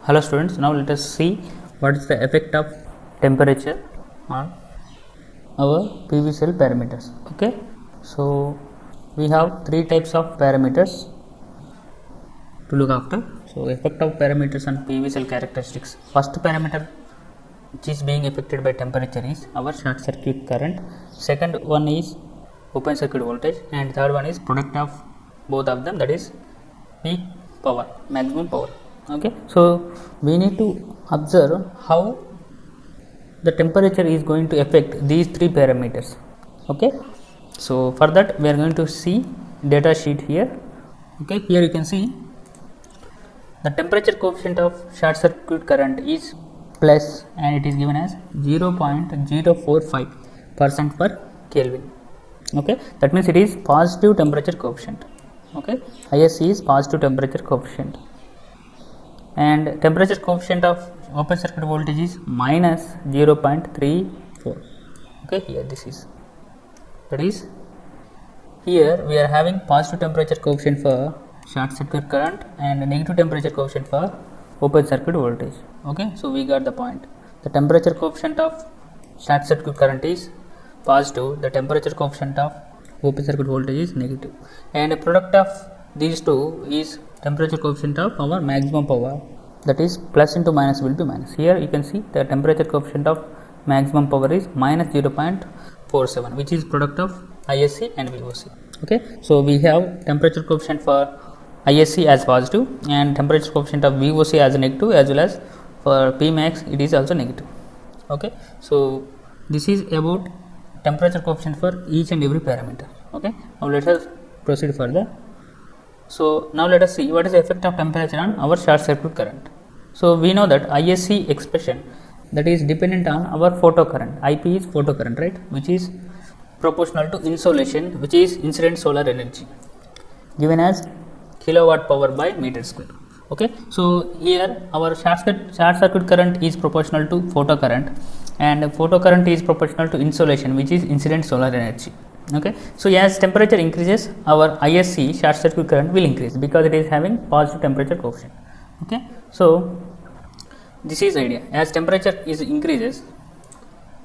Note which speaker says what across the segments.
Speaker 1: Hello students, now let us see what is the effect of temperature on our PV cell parameters. Okay, so we have three types of parameters to look after. So effect of parameters on PV cell characteristics. First parameter which is being affected by temperature is our short circuit current. Second one is open circuit voltage, and third one is product of both of them, that is peak power, maximum power. Okay, so we need to observe how the temperature is going to affect these three parameters. Okay, so for that we are going to see data sheet here. Okay, here you can see the temperature coefficient of short circuit current is plus, and it is given as 0.045% per Kelvin. Okay, that means it is positive temperature coefficient. Okay, ISC is positive temperature coefficient, and temperature coefficient of open circuit voltage is minus 0.34. Okay, here this is, that is, here we are having positive temperature coefficient for short circuit current and negative temperature coefficient for open circuit voltage. Okay, so we got the point. The temperature coefficient of short circuit current is positive, the temperature coefficient of open circuit voltage is negative, and a product of these two is temperature coefficient of our maximum power, that is plus into minus will be minus. Here you can see the temperature coefficient of maximum power is minus 0.47, which is product of ISC and VOC. Okay, so we have temperature coefficient for ISC as positive and temperature coefficient of VOC as negative, as well as for Pmax it is also negative. Okay, so this is about temperature coefficient for each and every parameter. Okay, now let us proceed further. So now let us see what is the effect of temperature on our short circuit current. So we know that ISC expression, that is dependent on our photocurrent. IP is photocurrent, right, which is proportional to insolation, which is incident solar energy, given as kilowatt power by meter square. Okay, so here our short circuit current is proportional to photocurrent, and photocurrent is proportional to insolation, which is incident solar energy. Okay, so as temperature increases, our ISC short circuit current will increase because it is having positive temperature coefficient. Okay, so this is idea. As temperature is increases,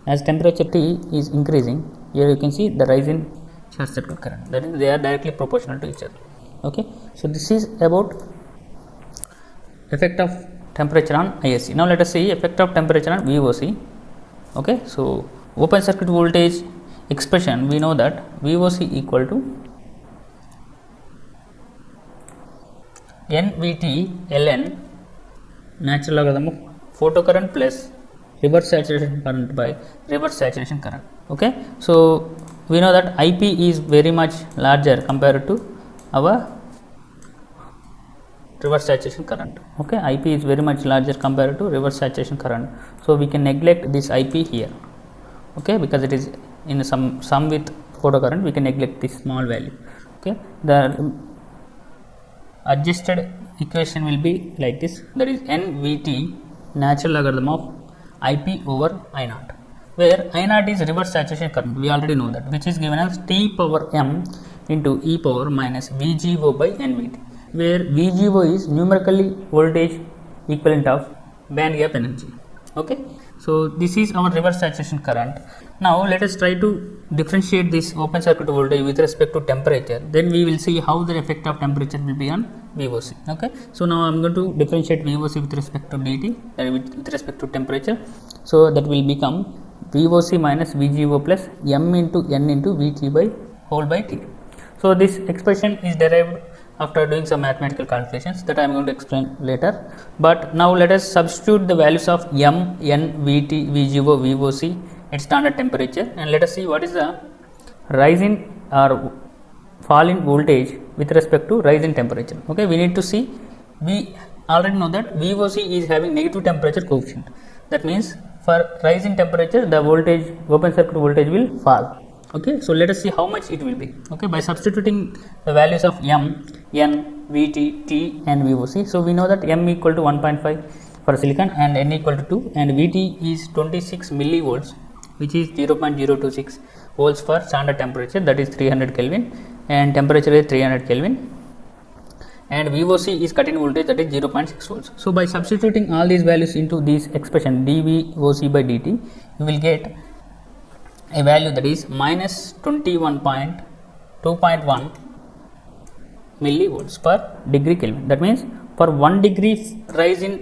Speaker 1: as temperature T is increasing, here you can see the rise in short circuit current, that is they are directly proportional to each other. Okay, so this is about effect of temperature on ISC. Now let us see effect of temperature on VOC. Okay, so open circuit voltage expression, we know that VOC equal to NVT ln natural logarithm of photocurrent plus reverse saturation current by reverse saturation current. Okay, so we know that IP is very much larger compared to our reverse saturation current. Okay, IP is very much larger compared to reverse saturation current, so we can neglect this IP here. Okay, because it is in some with photocurrent, we can neglect this small value. Okay, the adjusted equation will be like this, that is NVT natural logarithm of IP over I naught, where I naught is reverse saturation current, we already know that, which is given as T power m into e power minus VGO by NVT, where VGO is numerically voltage equivalent of band gap energy. Okay, so this is our reverse saturation current. Now let us try to differentiate this open circuit voltage with respect to temperature, then we will see how the effect of temperature will be on VOC. Okay, so now I am going to differentiate VOC with respect to dt, with respect to temperature, so that will become VOC minus VGO plus m into n into VT by whole by T. So this expression is derived after doing some mathematical calculations that I am going to explain later, but now let us substitute the values of m, n, VT, VGO, VOC at standard temperature, and let us see what is the rise in or fall in voltage with respect to rise in temperature. Okay, we need to see, we already know that VOC is having negative temperature coefficient, that means for rise in temperature the voltage, open circuit voltage will fall. Okay, so let us see how much it will be. Okay, by substituting the values of m, n, VT, T and VOC. So we know that m equal to 1.5 for silicon and n equal to 2, and VT is 26 millivolts, which is 0.026 volts for standard temperature, that is 300 Kelvin, and temperature is 300 Kelvin, and VOC is cut in voltage, that is 0.6 volts. So by substituting all these values into this expression dVOC by dt, you will get a value that is minus 21.2.1 millivolts per degree Kelvin. That means for 1 degree rise in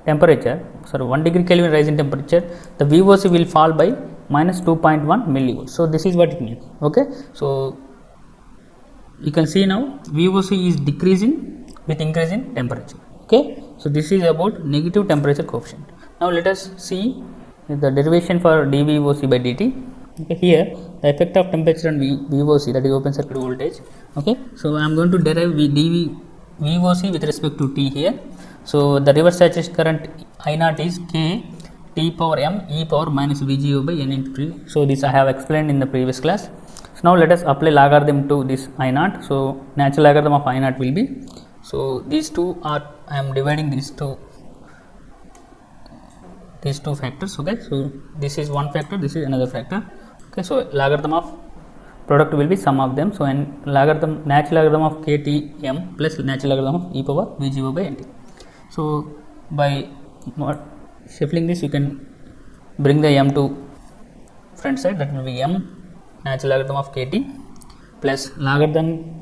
Speaker 1: temperature, 1 degree Kelvin rise in temperature, the VOC will fall by minus 2.1 millivolts. So this is what it means. Okay, so you can see now VOC is decreasing with increase in temperature. Okay, so this is about negative temperature coefficient. Now let us see the derivation for dVOC by dt. Okay, here the effect of temperature on VOC, that is open circuit voltage. Okay, so I am going to derive VOC with respect to t here. So the reverse saturation current I naught is k t power m e power minus VGO by n into t. So this I have explained in the previous class. So now let us apply logarithm to this I naught. So natural logarithm of I naught will be, so these two are, I am dividing these two factors. Okay, so this is one factor, this is another factor. Okay, so logarithm of product will be sum of them. So and logarithm, natural logarithm of ktm plus natural logarithm of e power VGO by nt. So by shuffling this, you can bring the m to front side, that will be m natural logarithm of kt plus logarithm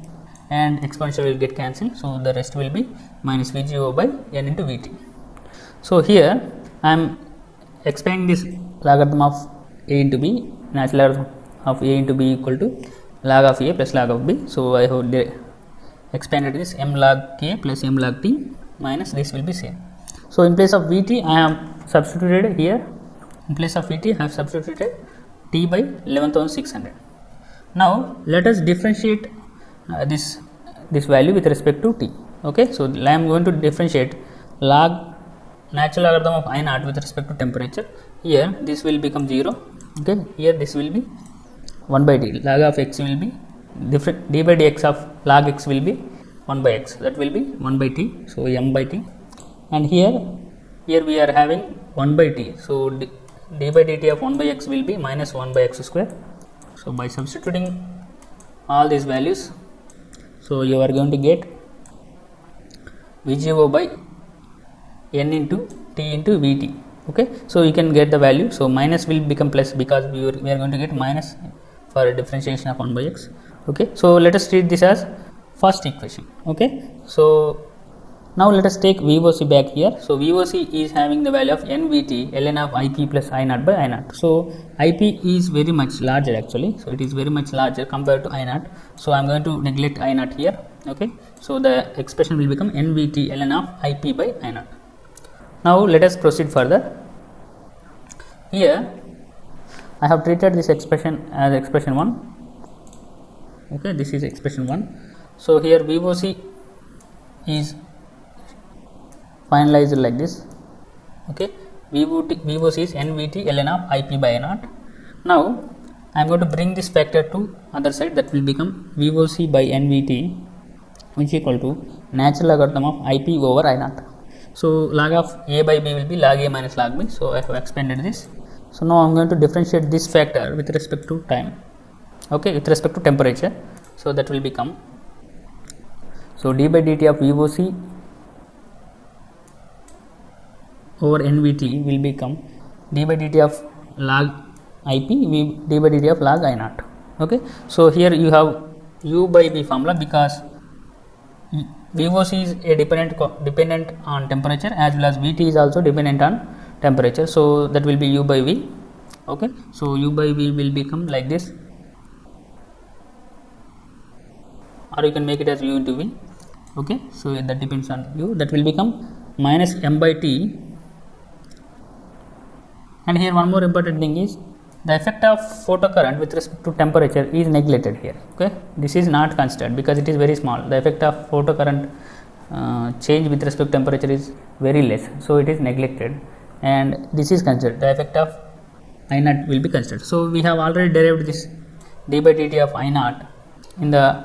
Speaker 1: and exponential will get cancelled. So the rest will be minus VGO by n into Vt. So here I am expanding this logarithm of a into b, natural logarithm of a into b equal to log of a plus log of b. So I have expanded this m log k plus m log t minus this will be same. So in place of Vt I have substituted here, in place of Vt I have substituted t by 11,600. Now let us differentiate this value with respect to t. Okay, so I am going to differentiate log natural logarithm of I naught with respect to temperature. Here this will become 0. Okay, here this will be 1 by t. Log of x will be different, d by dx of log x will be 1 by x, that will be 1 by t. So m by t, and here we are having 1 by t. So d by dt of 1 by x will be minus 1 by x square. So by substituting all these values, so you are going to get VGO by n into t into Vt. Okay, so you can get the value. So minus will become plus because we are going to get minus for differentiation of 1 by x. Okay, so let us treat this as first equation. Okay, so now let us take VOC back here. So VOC is having the value of nVT ln of Ip plus I naught by I naught. So Ip is very much larger actually. So it is very much larger compared to I naught. So I am going to neglect I naught here. Okay, so the expression will become nVT ln of Ip by I naught. Now let us proceed further. Here I have treated this expression as expression 1. Okay, this is expression 1. So here VOC is finalized like this. Okay, VOC is nVT ln of Ip by I naught. Now I am going to bring this factor to other side, that will become VOC by nVT, which is equal to natural logarithm of Ip over I naught. So log of a by b will be log a minus log b. So I have expanded this. So now I am going to differentiate this factor with respect to time. Okay, with respect to temperature. So that will become, so d by dt of VOC over nVT will become d by dt of log Ip d by dt of log I naught. Okay, so here you have u by v formula because VOC is a dependent on temperature as well as Vt is also dependent on temperature. So that will be u by v. Okay, so u by v will become like this, or you can make it as u into v. Okay, so that depends on u. That will become minus m by t. And here one more important thing is the effect of photocurrent with respect to temperature is neglected here. Okay, this is not considered because it is very small. The effect of photocurrent change with respect to temperature is very less, so it is neglected, and this is considered. The effect of I naught will be considered. So we have already derived this d by dt of I naught in the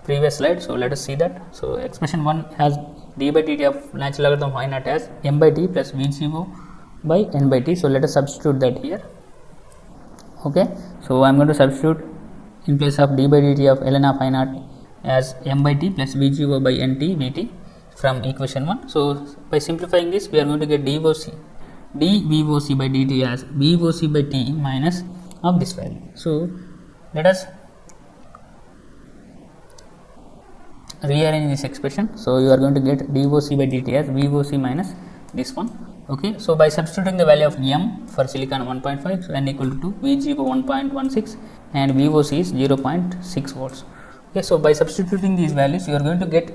Speaker 1: previous slide. So let us see that. So expression 1 has d by dt of natural logarithm of I naught as m by t plus VGO by n by t. So let us substitute that here. Okay, so I am going to substitute in place of d by dt of ln of I naught as m by t plus VGO by nt Vt from equation 1. So by simplifying this, we are going to get dVOC by dt as VOC by t minus of this value. So let us rearrange this expression. So you are going to get dVOC by dt as VOC minus this one. Okay, so by substituting the value of m for silicon 1.5, so n equal to 2, VGO 1.16 and VOC is 0.6 volts. Okay, so by substituting these values, you are going to get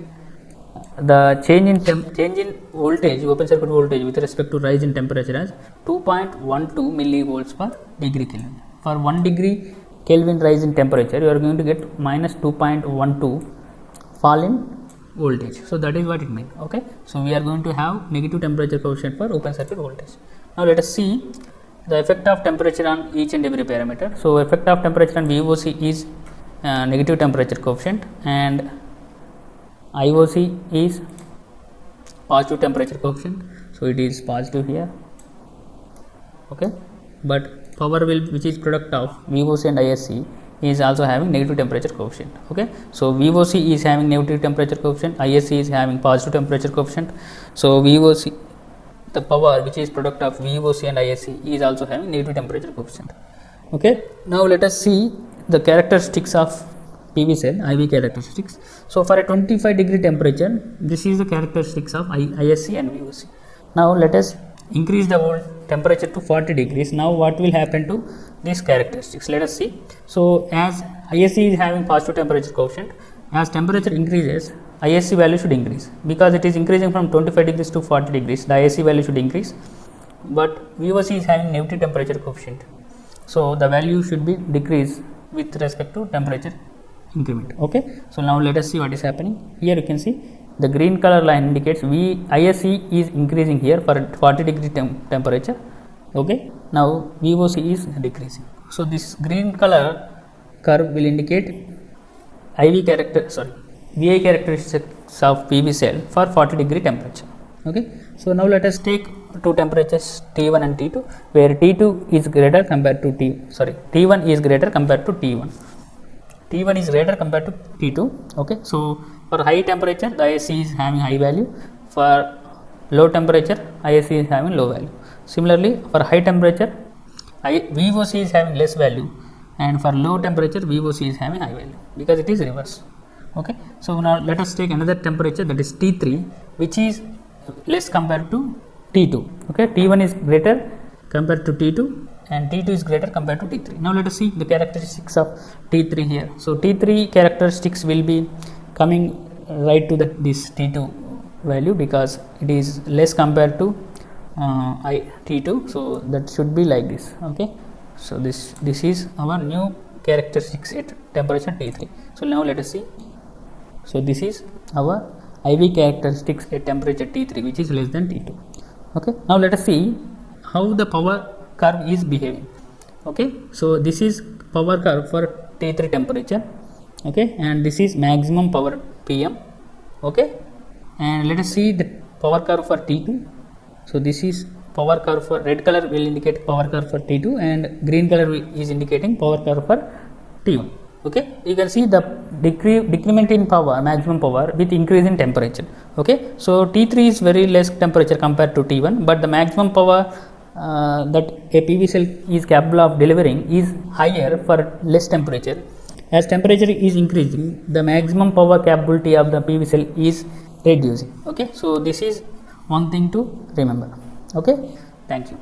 Speaker 1: the change in voltage, open circuit voltage with respect to rise in temperature as 2.12 millivolts per degree Kelvin. For 1 degree Kelvin rise in temperature, you are going to get minus 2.12 fall in voltage. So that is what it means. Okay, so we are going to have negative temperature coefficient for open circuit voltage. Now let us see the effect of temperature on each and every parameter. So effect of temperature on VOC is negative temperature coefficient, and IOC is positive temperature coefficient, so it is positive here. Okay, but power which is product of VOC and ISC is also having negative temperature coefficient. Okay, so VOC is having negative temperature coefficient, ISC is having positive temperature coefficient. So VOC, the power which is product of VOC and ISC, is also having negative temperature coefficient. Okay, now let us see the characteristics of PV cell, IV characteristics. So for a 25 degree temperature, this is the characteristics of ISC and VOC. Now let us increase the temperature to 40 degrees. Now what will happen to these characteristics? Let us see. So as ISC is having positive temperature coefficient, as temperature increases, ISC value should increase, because it is increasing from 25 degrees to 40 degrees, the ISC value should increase, but VOC is having negative temperature coefficient, so the value should be decreased with respect to temperature increment. Okay, so now let us see what is happening. Here you can see the green color line indicates ISC is increasing here for 40 degree temperature. Okay, now VOC is decreasing. So this green color curve will indicate VI characteristics of PV cell for 40 degree temperature. Okay, so now let us take two temperatures T1 and T2, where T2 is greater compared to T1 is greater compared to T1. T1 is greater compared to T2. Okay, so for high temperature, the ISC is having high value. For low temperature, ISC is having low value. Similarly, for high temperature, VOC is having less value, and for low temperature, VOC is having high value, because it is reverse. Okay, so now let us take another temperature, that is T3, which is less compared to T2. Okay, T1 is greater compared to T2, and T2 is greater compared to T3. Now let us see the characteristics of T3 here. So T3 characteristics will be coming right to this T2 value, because it is less compared to T2, so that should be like this. Okay, so this is our new characteristics at temperature T3. So now let us see. So this is our IV characteristics at temperature T3, which is less than T2. Okay, now let us see how the power curve is behaving. Okay, so this is power curve for T3 temperature. Okay, and this is maximum power PM. Okay, and let us see the power curve for T2. So this is power curve for, red color will indicate power curve for T2, and green color is indicating power curve for T1. Okay, you can see the decrement in power, maximum power, with increase in temperature. Okay, so T3 is very less temperature compared to T1, but the maximum power that a PV cell is capable of delivering is higher for less temperature. As temperature is increasing, the maximum power capability of the PV cell is reducing. Okay, so this is one thing to remember. Okay, thank you.